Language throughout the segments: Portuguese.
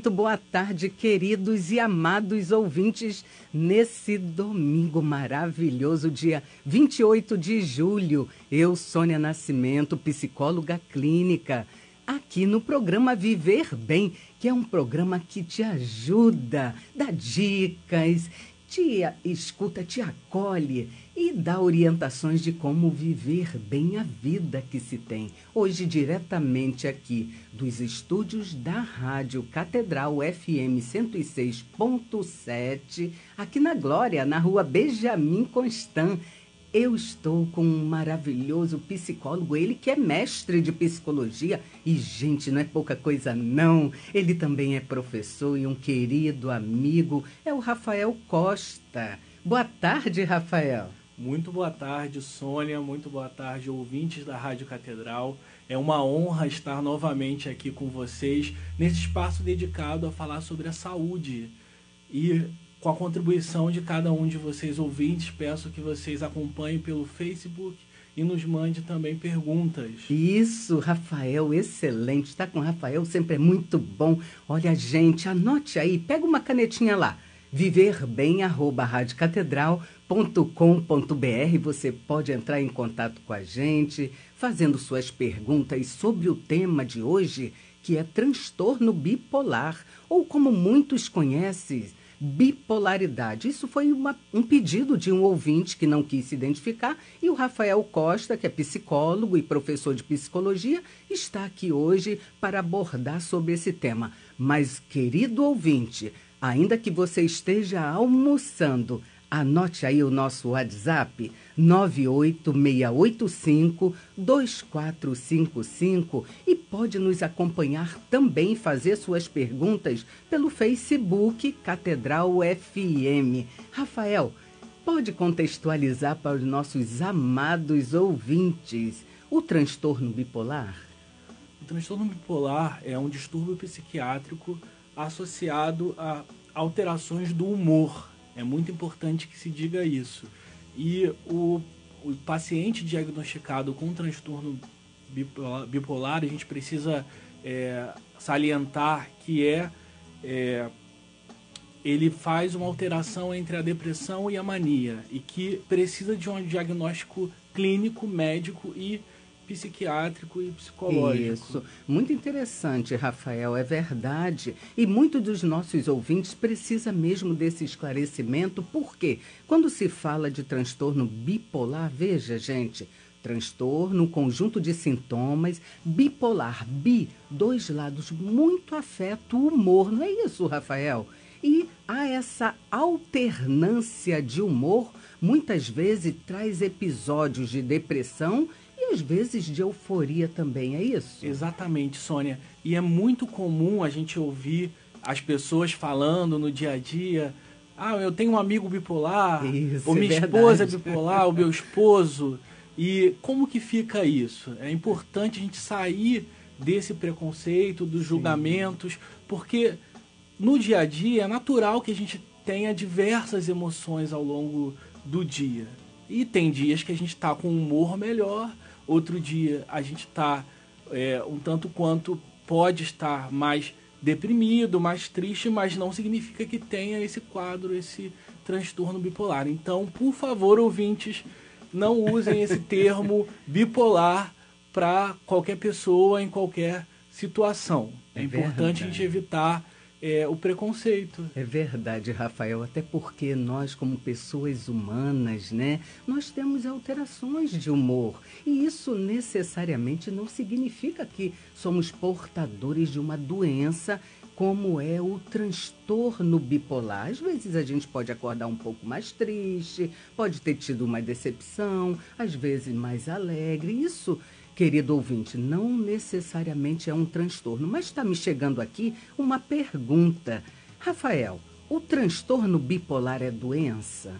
Muito boa tarde, queridos e amados ouvintes, nesse domingo maravilhoso, dia 28 de julho. Eu, Sônia Nascimento, psicóloga clínica, aqui no programa Viver Bem, que é um programa que te ajuda, dá dicas, te escuta, te acolhe e dá orientações de como viver bem a vida que se tem. Hoje, diretamente aqui dos estúdios da Rádio Catedral FM 106.7, aqui na Glória, na rua Benjamin Constant. Eu estou com um maravilhoso psicólogo, ele que é mestre de psicologia. E, gente, não é pouca coisa, não. Ele também é professor e um querido amigo. É o Rafael Costa. Boa tarde, Rafael. Muito boa tarde, Sônia. Muito boa tarde, ouvintes da Rádio Catedral. É uma honra estar novamente aqui com vocês, nesse espaço dedicado a falar sobre a saúde. E com a contribuição de cada um de vocês, ouvintes, peço que vocês acompanhem pelo Facebook e nos mande também perguntas. Isso, Rafael, excelente. Estar com o Rafael sempre é muito bom. Olha, gente, anote aí, pega uma canetinha lá. viverbem@radiocatedral.com.br. Você pode entrar em contato com a gente, fazendo suas perguntas sobre o tema de hoje, que é transtorno bipolar, ou como muitos conhecem, bipolaridade. Isso foi um pedido de um ouvinte que não quis se identificar, e o Rafael Costa, que é psicólogo e professor de psicologia, está aqui hoje para abordar sobre esse tema. Mas, querido ouvinte, ainda que você esteja almoçando, anote aí o nosso WhatsApp, 98685-2455, e pode nos acompanhar também, fazer suas perguntas pelo Facebook Catedral FM. Rafael, pode contextualizar para os nossos amados ouvintes o transtorno bipolar? O transtorno bipolar é um distúrbio psiquiátrico associado a alterações do humor. É muito importante que se diga isso. E o paciente diagnosticado com transtorno bipolar, a gente precisa salientar que ele faz uma alteração entre a depressão e a mania, e que precisa de um diagnóstico clínico, médico e psiquiátrico e psicológico. Isso, muito interessante, Rafael, é verdade. E muitos dos nossos ouvintes precisam mesmo desse esclarecimento, porque quando se fala de transtorno bipolar, veja, gente, transtorno, conjunto de sintomas, bipolar, dois lados, muito afeta o humor, não é isso, Rafael? E há essa alternância de humor, muitas vezes traz episódios de depressão e às vezes de euforia também, é isso? Exatamente, Sônia. E é muito comum a gente ouvir as pessoas falando no dia a dia: eu tenho um amigo bipolar, isso, ou minha esposa é bipolar, ou meu esposo. E como que fica isso? É importante a gente sair desse preconceito, dos julgamentos, porque no dia a dia é natural que a gente tenha diversas emoções ao longo do dia. E tem dias que a gente está com um humor melhor, outro dia a gente está um tanto quanto pode estar mais deprimido, mais triste, mas não significa que tenha esse quadro, esse transtorno bipolar. Então, por favor, ouvintes, não usem esse termo bipolar para qualquer pessoa em qualquer situação. É importante a gente evitar o preconceito. É verdade, Rafael, até porque nós, como pessoas humanas, né, nós temos alterações de humor. E isso necessariamente não significa que somos portadores de uma doença como é o transtorno bipolar. Às vezes a gente pode acordar um pouco mais triste, pode ter tido uma decepção, às vezes mais alegre. Isso, querido ouvinte, não necessariamente é um transtorno, mas está me chegando aqui uma pergunta. Rafael, o transtorno bipolar é doença?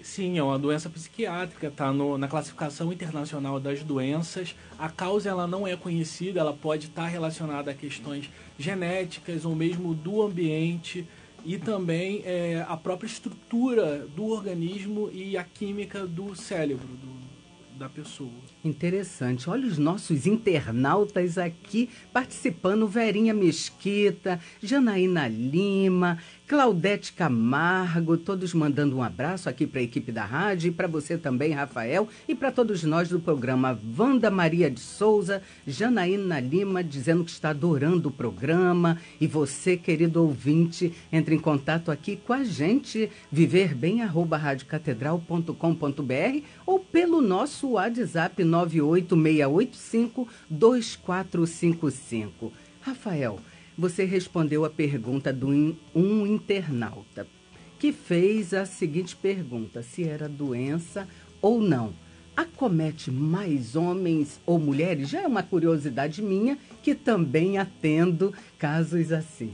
Sim, é uma doença psiquiátrica, está na classificação internacional das doenças. A causa ela não é conhecida, ela pode estar relacionada a questões genéticas ou mesmo do ambiente, e também a própria estrutura do organismo e a química do cérebro, da pessoa. Interessante. Olha os nossos internautas aqui participando. Verinha Mesquita, Janaína Lima, Claudete Camargo, todos mandando um abraço aqui para a equipe da rádio e para você também, Rafael, e para todos nós do programa. Wanda Maria de Souza, Janaína Lima dizendo que está adorando o programa. E você, querido ouvinte, entre em contato aqui com a gente, viverbem@radiocatedral.com.br ou pelo nosso WhatsApp 98685-2455. Rafael, você respondeu a pergunta de um internauta que fez a seguinte pergunta: se era doença ou não. Acomete mais homens ou mulheres? Já é uma curiosidade minha, que também atendo casos assim.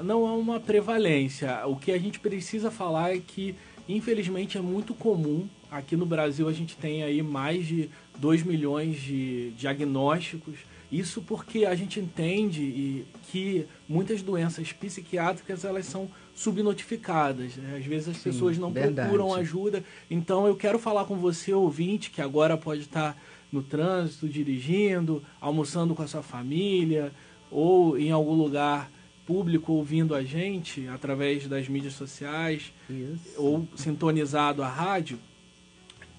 Não é uma prevalência. O que a gente precisa falar é que, infelizmente, é muito comum. Aqui no Brasil a gente tem aí mais de 2 milhões de diagnósticos. Isso porque a gente entende que muitas doenças psiquiátricas elas são subnotificadas, né? Às vezes as pessoas não procuram ajuda. Então eu quero falar com você, ouvinte, que agora pode estar no trânsito, dirigindo, almoçando com a sua família ou em algum lugar público ouvindo a gente através das mídias sociais. Isso. Ou sintonizado à rádio,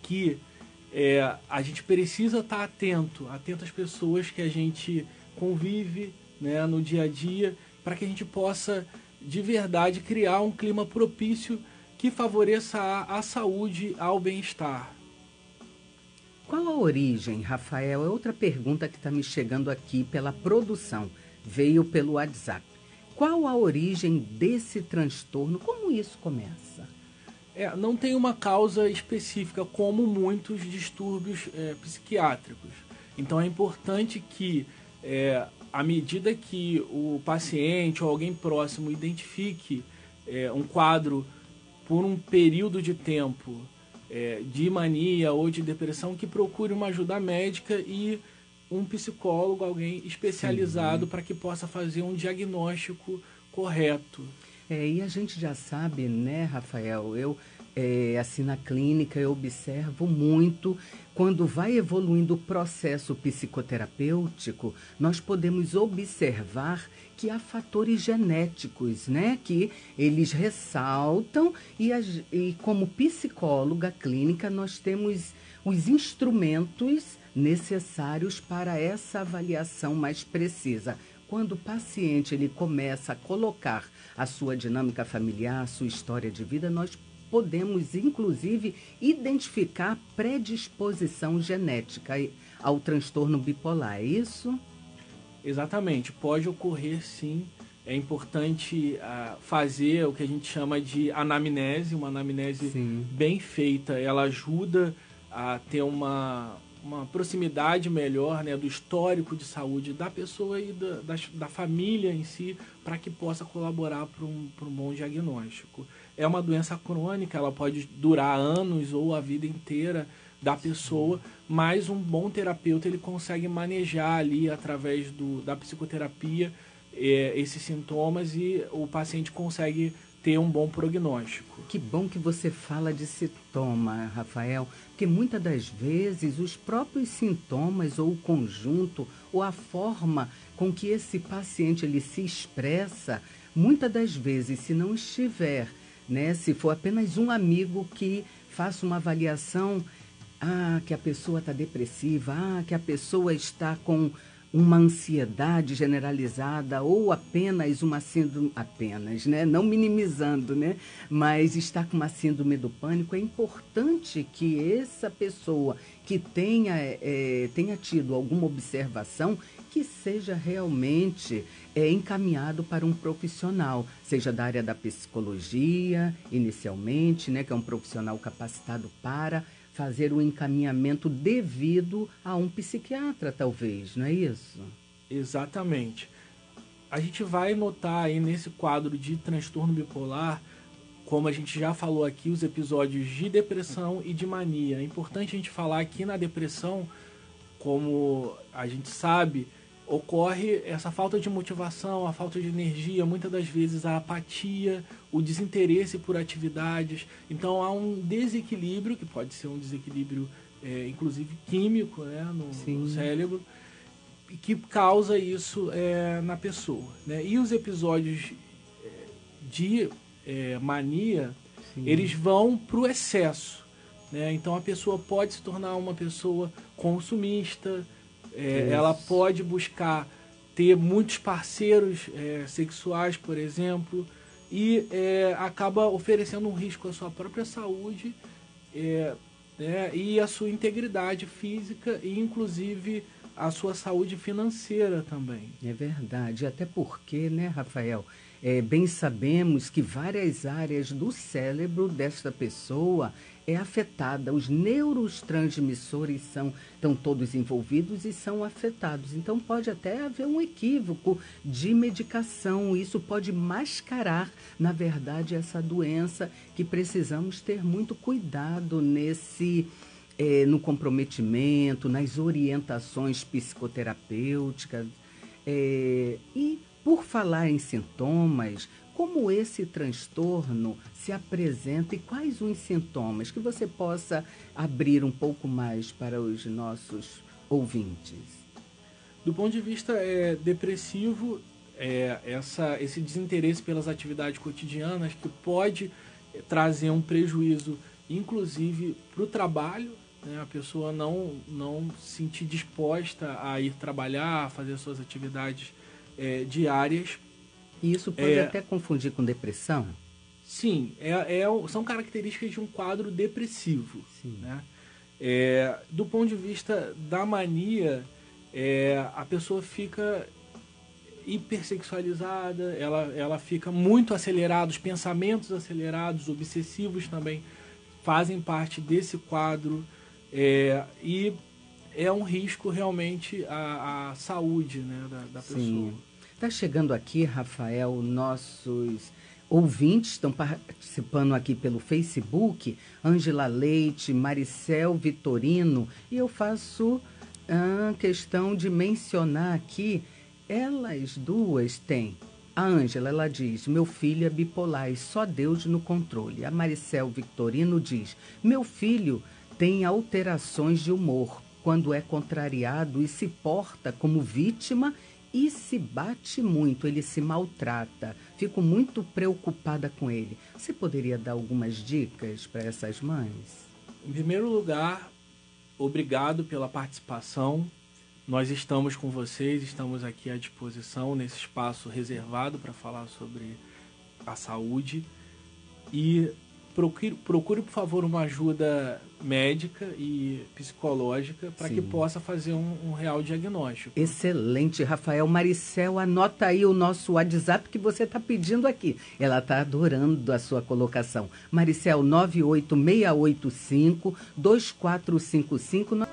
que a gente precisa estar atento às pessoas que a gente convive, né, no dia a dia, para que a gente possa, de verdade, criar um clima propício que favoreça a saúde, ao bem-estar. Qual a origem, Rafael? É outra pergunta que está me chegando aqui pela produção. Veio pelo WhatsApp. Qual a origem desse transtorno? Como isso começa? Não tem uma causa específica, como muitos distúrbios psiquiátricos. Então é importante que, à medida que o paciente ou alguém próximo identifique um quadro por um período de tempo de mania ou de depressão, que procure uma ajuda médica e um psicólogo, alguém especializado, para que possa fazer um diagnóstico correto. E a gente já sabe, né, Rafael? Eu, assim, na clínica, eu observo muito, quando vai evoluindo o processo psicoterapêutico, nós podemos observar que há fatores genéticos, né, que eles ressaltam e como psicóloga clínica, nós temos os instrumentos necessários para essa avaliação mais precisa. Quando o paciente ele começa a colocar a sua dinâmica familiar, a sua história de vida, nós podemos, inclusive, identificar predisposição genética ao transtorno bipolar. É isso? Exatamente. Pode ocorrer, sim. É importante fazer o que a gente chama de anamnese, uma anamnese bem feita. Ela ajuda a ter uma proximidade melhor, né, do histórico de saúde da pessoa e da família em si, para que possa colaborar para um bom diagnóstico. É uma doença crônica, ela pode durar anos ou a vida inteira da pessoa, mas um bom terapeuta ele consegue manejar ali através da psicoterapia esses sintomas e o paciente consegue ter um bom prognóstico. Que bom que você fala de sintoma, Rafael, porque muitas das vezes os próprios sintomas ou o conjunto ou a forma com que esse paciente ele se expressa, muitas das vezes, se não estiver, né, se for apenas um amigo que faça uma avaliação, que a pessoa está depressiva, que a pessoa está com uma ansiedade generalizada ou apenas uma síndrome, né? Não minimizando, né? Mas está com uma síndrome do pânico, é importante que essa pessoa que tenha tido alguma observação, que seja realmente encaminhado para um profissional, seja da área da psicologia, inicialmente, né? Que é um profissional capacitado para fazer o encaminhamento devido a um psiquiatra, talvez, não é isso? Exatamente. A gente vai notar aí nesse quadro de transtorno bipolar, como a gente já falou aqui, os episódios de depressão e de mania. É importante a gente falar que na depressão, como a gente sabe, ocorre essa falta de motivação, a falta de energia, muitas das vezes a apatia, o desinteresse por atividades. Então há um desequilíbrio, que pode ser um desequilíbrio inclusive químico, né, no cérebro, que causa isso na pessoa, né? E os episódios de mania, eles vão para o excesso, né? Então a pessoa pode se tornar uma pessoa consumista, ela pode buscar ter muitos parceiros sexuais, por exemplo, e acaba oferecendo um risco à sua própria saúde e à sua integridade física e, inclusive, à sua saúde financeira também. É verdade, até porque, né, Rafael, bem sabemos que várias áreas do cérebro desta pessoa é afetada, os neurotransmissores estão todos envolvidos e são afetados. Então pode até haver um equívoco de medicação, isso pode mascarar, na verdade, essa doença que precisamos ter muito cuidado no comprometimento, nas orientações psicoterapêuticas. E por falar em sintomas, como esse transtorno se apresenta e quais os sintomas, que você possa abrir um pouco mais para os nossos ouvintes? Do ponto de vista depressivo, esse desinteresse pelas atividades cotidianas que pode trazer um prejuízo, inclusive, para o trabalho, né? A pessoa não se sentir disposta a ir trabalhar, a fazer suas atividades diárias. E isso pode até confundir com depressão? Sim, são características de um quadro depressivo. Sim. Né? Do ponto de vista da mania, a pessoa fica hipersexualizada, ela fica muito acelerada, os pensamentos acelerados, obsessivos também fazem parte desse quadro, e é um risco realmente à saúde, né, da pessoa. Sim. Está chegando aqui, Rafael, nossos ouvintes estão participando aqui pelo Facebook, Ângela Leite, Maricel Vitorino, e eu faço questão de mencionar aqui, elas duas têm. A Ângela, ela diz, meu filho é bipolar e só Deus no controle. A Maricel Vitorino diz, meu filho tem alterações de humor quando é contrariado e se porta como vítima e se bate muito, ele se maltrata. Fico muito preocupada com ele. Você poderia dar algumas dicas para essas mães? Em primeiro lugar, obrigado pela participação. Nós estamos com vocês, estamos aqui à disposição nesse espaço reservado para falar sobre a saúde. E procure, por favor, uma ajuda médica e psicológica para que possa fazer um real diagnóstico. Excelente, Rafael. Maricel, anota aí o nosso WhatsApp que você está pedindo aqui. Ela está adorando a sua colocação. Maricel, 98685-2455.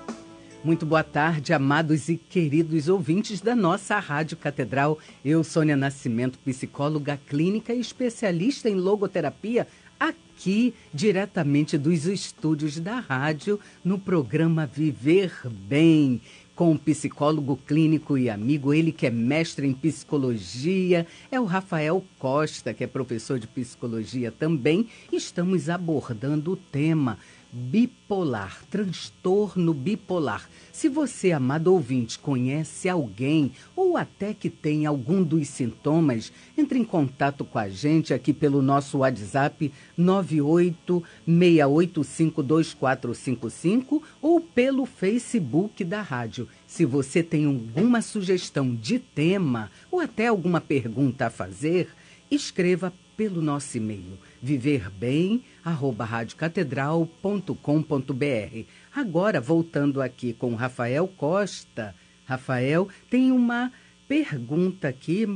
Muito boa tarde, amados e queridos ouvintes da nossa Rádio Catedral. Eu, Sônia Nascimento, psicóloga clínica e especialista em logoterapia, aqui diretamente dos estúdios da rádio, no programa Viver Bem, com o psicólogo clínico e amigo, ele que é mestre em psicologia, é o Rafael Costa, que é professor de psicologia também. Estamos abordando o tema bipolar, transtorno bipolar. Se você, amado ouvinte, conhece alguém ou até que tem algum dos sintomas, entre em contato com a gente aqui pelo nosso WhatsApp 986852455 ou pelo Facebook da rádio. Se você tem alguma sugestão de tema ou até alguma pergunta a fazer, escreva pelo nosso e-mail viverbem@radiocatedral.com.br. Agora, voltando aqui com o Rafael Costa. Rafael, tem uma pergunta aqui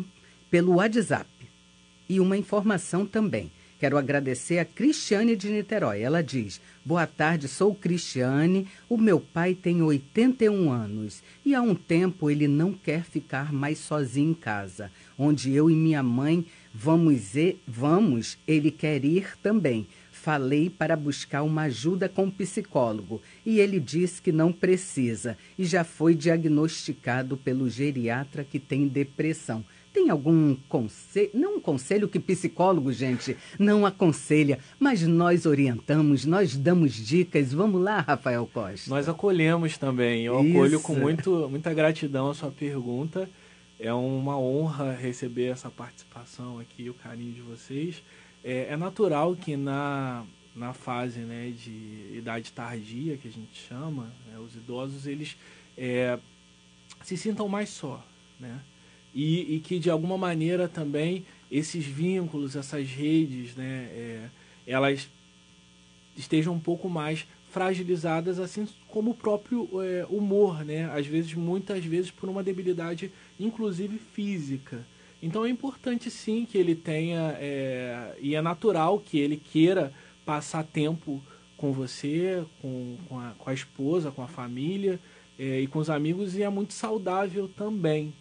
pelo WhatsApp e uma informação também. Quero agradecer a Cristiane de Niterói. Ela diz, boa tarde, sou Cristiane, o meu pai tem 81 anos e há um tempo ele não quer ficar mais sozinho em casa. Onde eu e minha mãe vamos, ele quer ir também. falei para buscar uma ajuda com um psicólogo e ele disse que não precisa e já foi diagnosticado pelo geriatra que tem depressão. Tem algum conselho? Não um conselho que psicólogo, gente, não aconselha, mas nós orientamos, nós damos dicas. Vamos lá, Rafael Costa. Nós acolhemos também. Eu acolho com muita gratidão a sua pergunta. É uma honra receber essa participação aqui, o carinho de vocês. É natural que na fase, né, de idade tardia, que a gente chama, né, os idosos, eles se sintam mais só, né? E que, de alguma maneira, também, esses vínculos, essas redes, né, elas estejam um pouco mais fragilizadas, assim como o próprio humor, né? Muitas vezes por uma debilidade, inclusive física. Então é importante sim que ele tenha, e é natural que ele queira passar tempo com você, com a esposa, com a família e com os amigos, e é muito saudável também.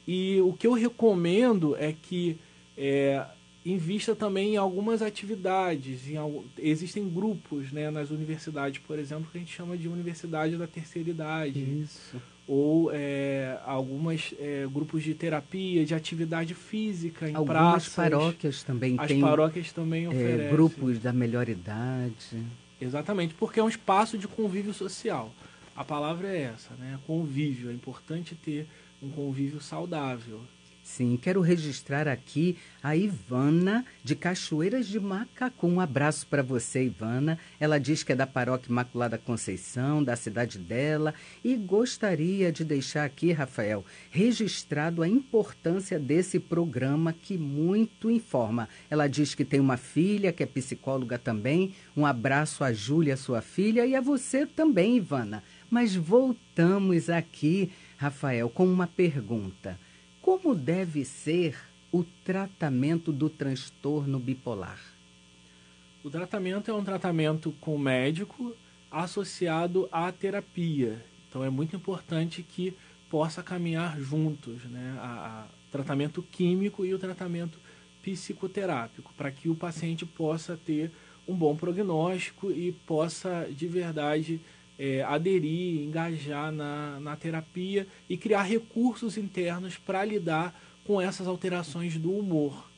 E o que eu recomendo é que invista também em algumas atividades. Existem grupos, né, nas universidades, por exemplo, que a gente chama de universidade da terceira idade. Isso. Ou alguns grupos de terapia, de atividade física em Algumas praças. paróquias também têm. As paróquias também oferecem. Grupos da melhor idade. Exatamente, porque é um espaço de convívio social. A palavra é essa, né? Convívio. É importante ter um convívio saudável. Sim, quero registrar aqui a Ivana de Cachoeiras de Macacu. Um abraço para você, Ivana. Ela diz que é da Paróquia Imaculada Conceição, da cidade dela, e gostaria de deixar aqui, Rafael, registrado a importância desse programa que muito informa. Ela diz que tem uma filha, que é psicóloga também. Um abraço a Júlia, sua filha, e a você também, Ivana. Mas voltamos aqui, Rafael, com uma pergunta. Como deve ser o tratamento do transtorno bipolar? O tratamento é um tratamento com médico associado à terapia. Então é muito importante que possa caminhar juntos, né? O tratamento químico e o tratamento psicoterápico, para que o paciente possa ter um bom prognóstico e possa de verdade aderir, engajar na terapia e criar recursos internos para lidar com essas alterações do humor.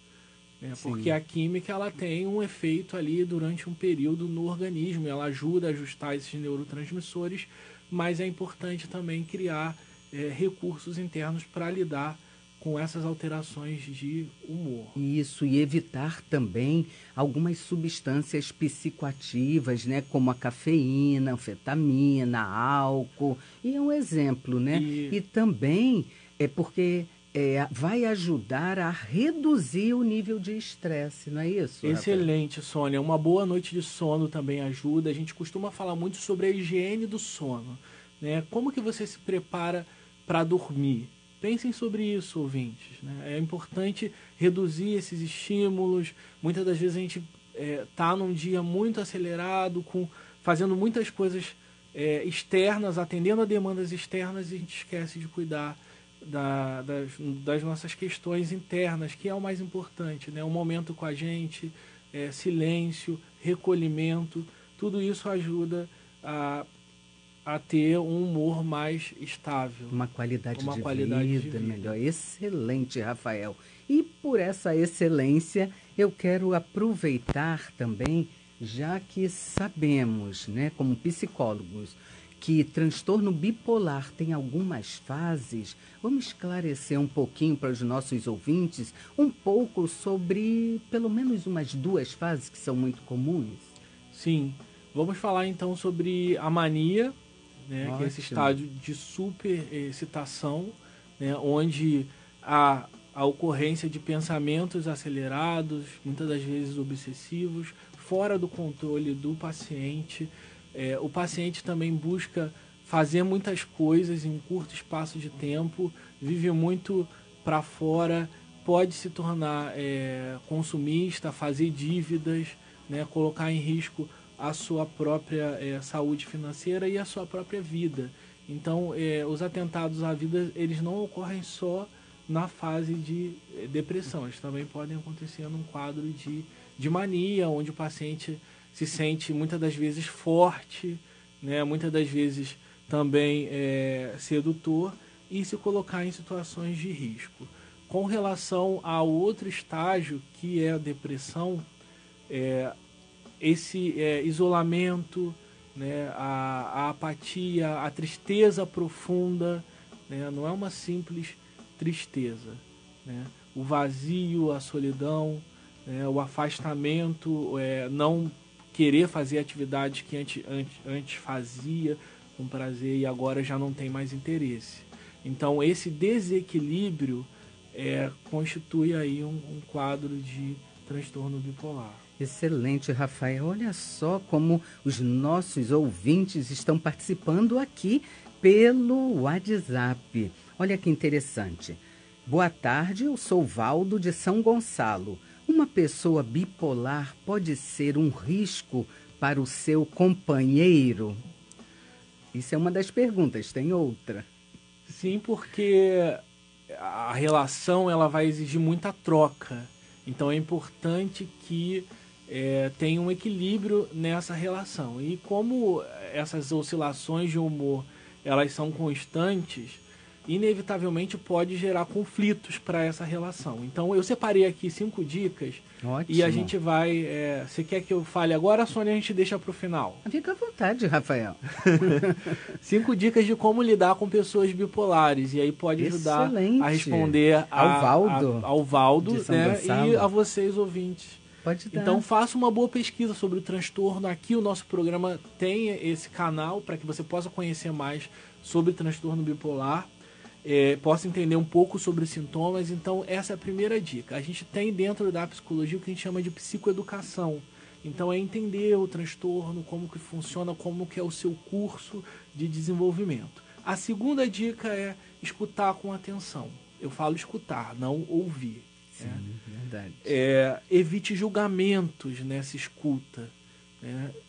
Porque a química ela tem um efeito ali durante um período no organismo, ela ajuda a ajustar esses neurotransmissores, mas é importante também criar recursos internos para lidar com essas alterações de humor. Isso, e evitar também algumas substâncias psicoativas, né, como a cafeína, anfetamina, álcool, e é um exemplo, né? E também porque vai ajudar a reduzir o nível de estresse, não é isso? Excelente, Rafael? Sônia. Uma boa noite de sono também ajuda. A gente costuma falar muito sobre a higiene do sono, né? Como que você se prepara para dormir? Pensem sobre isso, ouvintes, né? É importante reduzir esses estímulos. Muitas das vezes a gente está num dia muito acelerado, fazendo muitas coisas externas, atendendo a demandas externas, e a gente esquece de cuidar das nossas questões internas, que é o mais importante, né? Um momento com a gente, silêncio, recolhimento, tudo isso ajuda a ter um humor mais estável. Uma qualidade de vida melhor. Excelente, Rafael. E por essa excelência, eu quero aproveitar também, já que sabemos, né, como psicólogos, que transtorno bipolar tem algumas fases, vamos esclarecer um pouquinho para os nossos ouvintes, um pouco sobre pelo menos umas 2 fases que são muito comuns? Sim. Vamos falar então sobre a mania, né, que é esse estágio de super excitação, né, onde há a ocorrência de pensamentos acelerados, muitas das vezes obsessivos, fora do controle do paciente. O paciente também busca fazer muitas coisas em um curto espaço de tempo, vive muito para fora, pode se tornar consumista, fazer dívidas, né, colocar em risco a sua própria saúde financeira e a sua própria vida. Então, os atentados à vida, eles não ocorrem só na fase de depressão, eles também podem acontecer num quadro de de mania, onde o paciente se sente muitas das vezes forte, né, muitas das vezes também sedutor e se colocar em situações de risco. Com relação ao outro estágio, que é a depressão, esse isolamento, né, a apatia, a tristeza profunda, né, não é uma simples tristeza, né, o vazio, a solidão, né, o afastamento, não querer fazer atividades que antes fazia com prazer e agora já não tem mais interesse. Então esse desequilíbrio constitui aí um quadro de transtorno bipolar. Excelente, Rafael. Olha só como os nossos ouvintes estão participando aqui pelo WhatsApp. Olha que interessante. Boa tarde, eu sou Valdo de São Gonçalo. Uma pessoa bipolar pode ser um risco para o seu companheiro? Isso é uma das perguntas, tem outra. Sim, porque a relação ela vai exigir muita troca. Então é importante que tenha um equilíbrio nessa relação. E como essas oscilações de humor elas são constantes, inevitavelmente pode gerar conflitos para essa relação. Então eu separei aqui 5 dicas. Ótimo. E a gente vai... você quer que eu fale agora, Sônia, a gente deixa para o final? Fica à vontade, Rafael. 5 dicas de como lidar com pessoas bipolares. E aí pode ajudar a responder ao Valdo, né, e a vocês, ouvintes. Pode dar. Então faça uma boa pesquisa sobre o transtorno. Aqui o nosso programa tem esse canal para que você possa conhecer mais sobre transtorno bipolar. Possa entender um pouco sobre os sintomas. Então essa é a primeira dica. A gente tem dentro da psicologia o que a gente chama de psicoeducação. Então é entender o transtorno, como que funciona, como que é o seu curso de desenvolvimento. A segunda dica é escutar com atenção. Eu falo escutar, não ouvir. Sim, verdade. Evite julgamentos nessa escuta.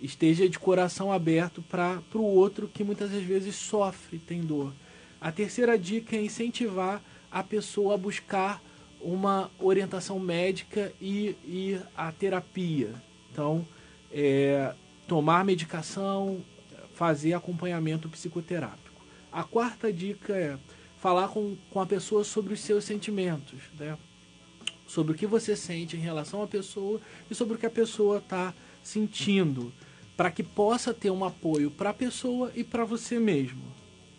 Esteja de coração aberto para o outro que muitas das vezes sofre, tem dor. A terceira dica é incentivar a pessoa a buscar uma orientação médica e ir à terapia. Então, tomar medicação, fazer acompanhamento psicoterápico. A quarta dica é falar com a pessoa sobre os seus sentimentos, né? Sobre o que você sente em relação à pessoa e sobre o que a pessoa está sentindo, para que possa ter um apoio para a pessoa e para você mesmo,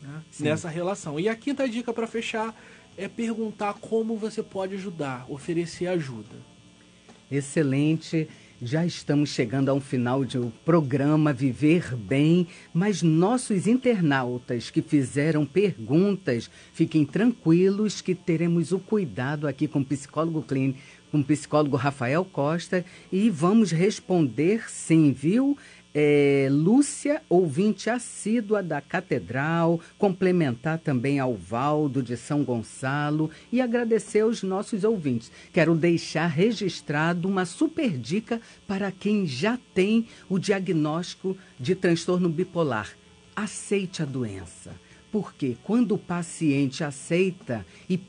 né, nessa relação. E a quinta dica para fechar é perguntar como você pode ajudar, oferecer ajuda. Excelente. Já estamos chegando ao final do programa Viver Bem, mas nossos internautas que fizeram perguntas, fiquem tranquilos que teremos o cuidado aqui com o psicólogo clínico, com o psicólogo Rafael Costa, e vamos responder sim, viu? Lúcia, ouvinte assídua da Catedral, complementar também ao Valdo de São Gonçalo e agradecer aos nossos ouvintes. Quero deixar registrado uma super dica para quem já tem o diagnóstico de transtorno bipolar. Aceite a doença. Porque quando o paciente aceita e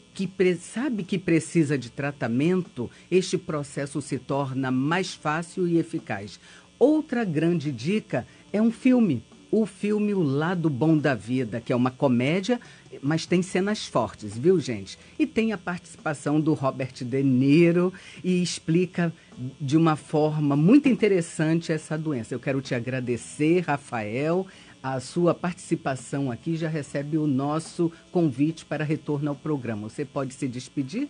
sabe que precisa de tratamento, este processo se torna mais fácil e eficaz. Outra grande dica é um filme. O filme O Lado Bom da Vida, que é uma comédia, mas tem cenas fortes, viu, gente? E tem a participação do Robert De Niro e explica de uma forma muito interessante essa doença. Eu quero te agradecer, Rafael. A sua participação aqui já recebe o nosso convite para retorno ao programa. Você pode se despedir?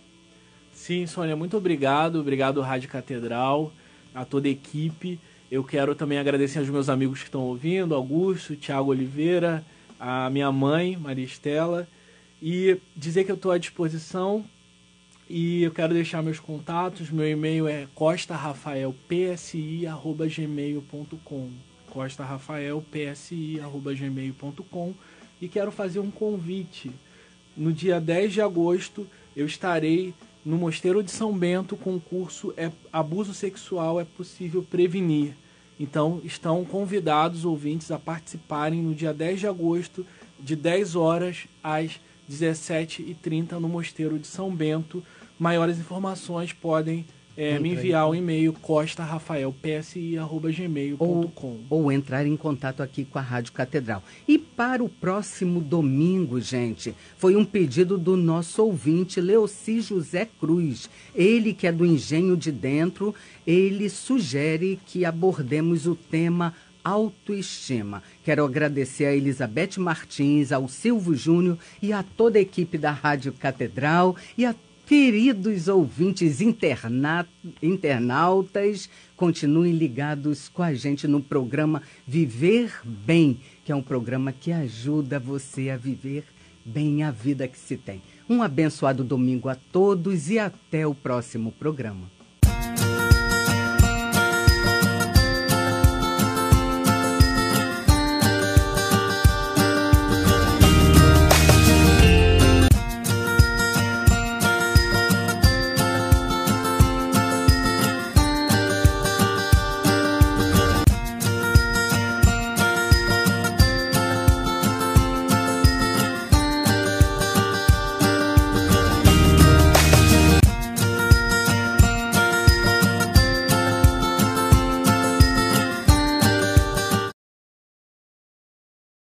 Sim, Sônia, muito obrigado. Obrigado, Rádio Catedral, a toda a equipe. Eu quero também agradecer aos meus amigos que estão ouvindo, Augusto, Tiago Oliveira, a minha mãe, Maria Estela, e dizer que eu estou à disposição e eu quero deixar meus contatos. Meu e-mail é costarafaelpsi@gmail.com, costarafaelpsi@gmail.com, e quero fazer um convite. No dia 10 de agosto eu estarei no Mosteiro de São Bento com o curso Abuso Sexual é Possível Prevenir. Então, estão convidados ouvintes a participarem no dia 10 de agosto, de 10 horas às 17h30 no Mosteiro de São Bento. Maiores informações podem me enviar um e-mail costarafaelpsi@gmail.com ou entrar em contato aqui com a Rádio Catedral. E para o próximo domingo, gente, foi um pedido do nosso ouvinte, Leoci José Cruz. Ele, que é do Engenho de Dentro, ele sugere que abordemos o tema autoestima. Quero agradecer a Elizabeth Martins, ao Silvio Júnior e a toda a equipe da Rádio Catedral e a queridos ouvintes internautas. Continuem ligados com a gente no programa Viver Bem, que é um programa que ajuda você a viver bem a vida que se tem. Um abençoado domingo a todos e até o próximo programa.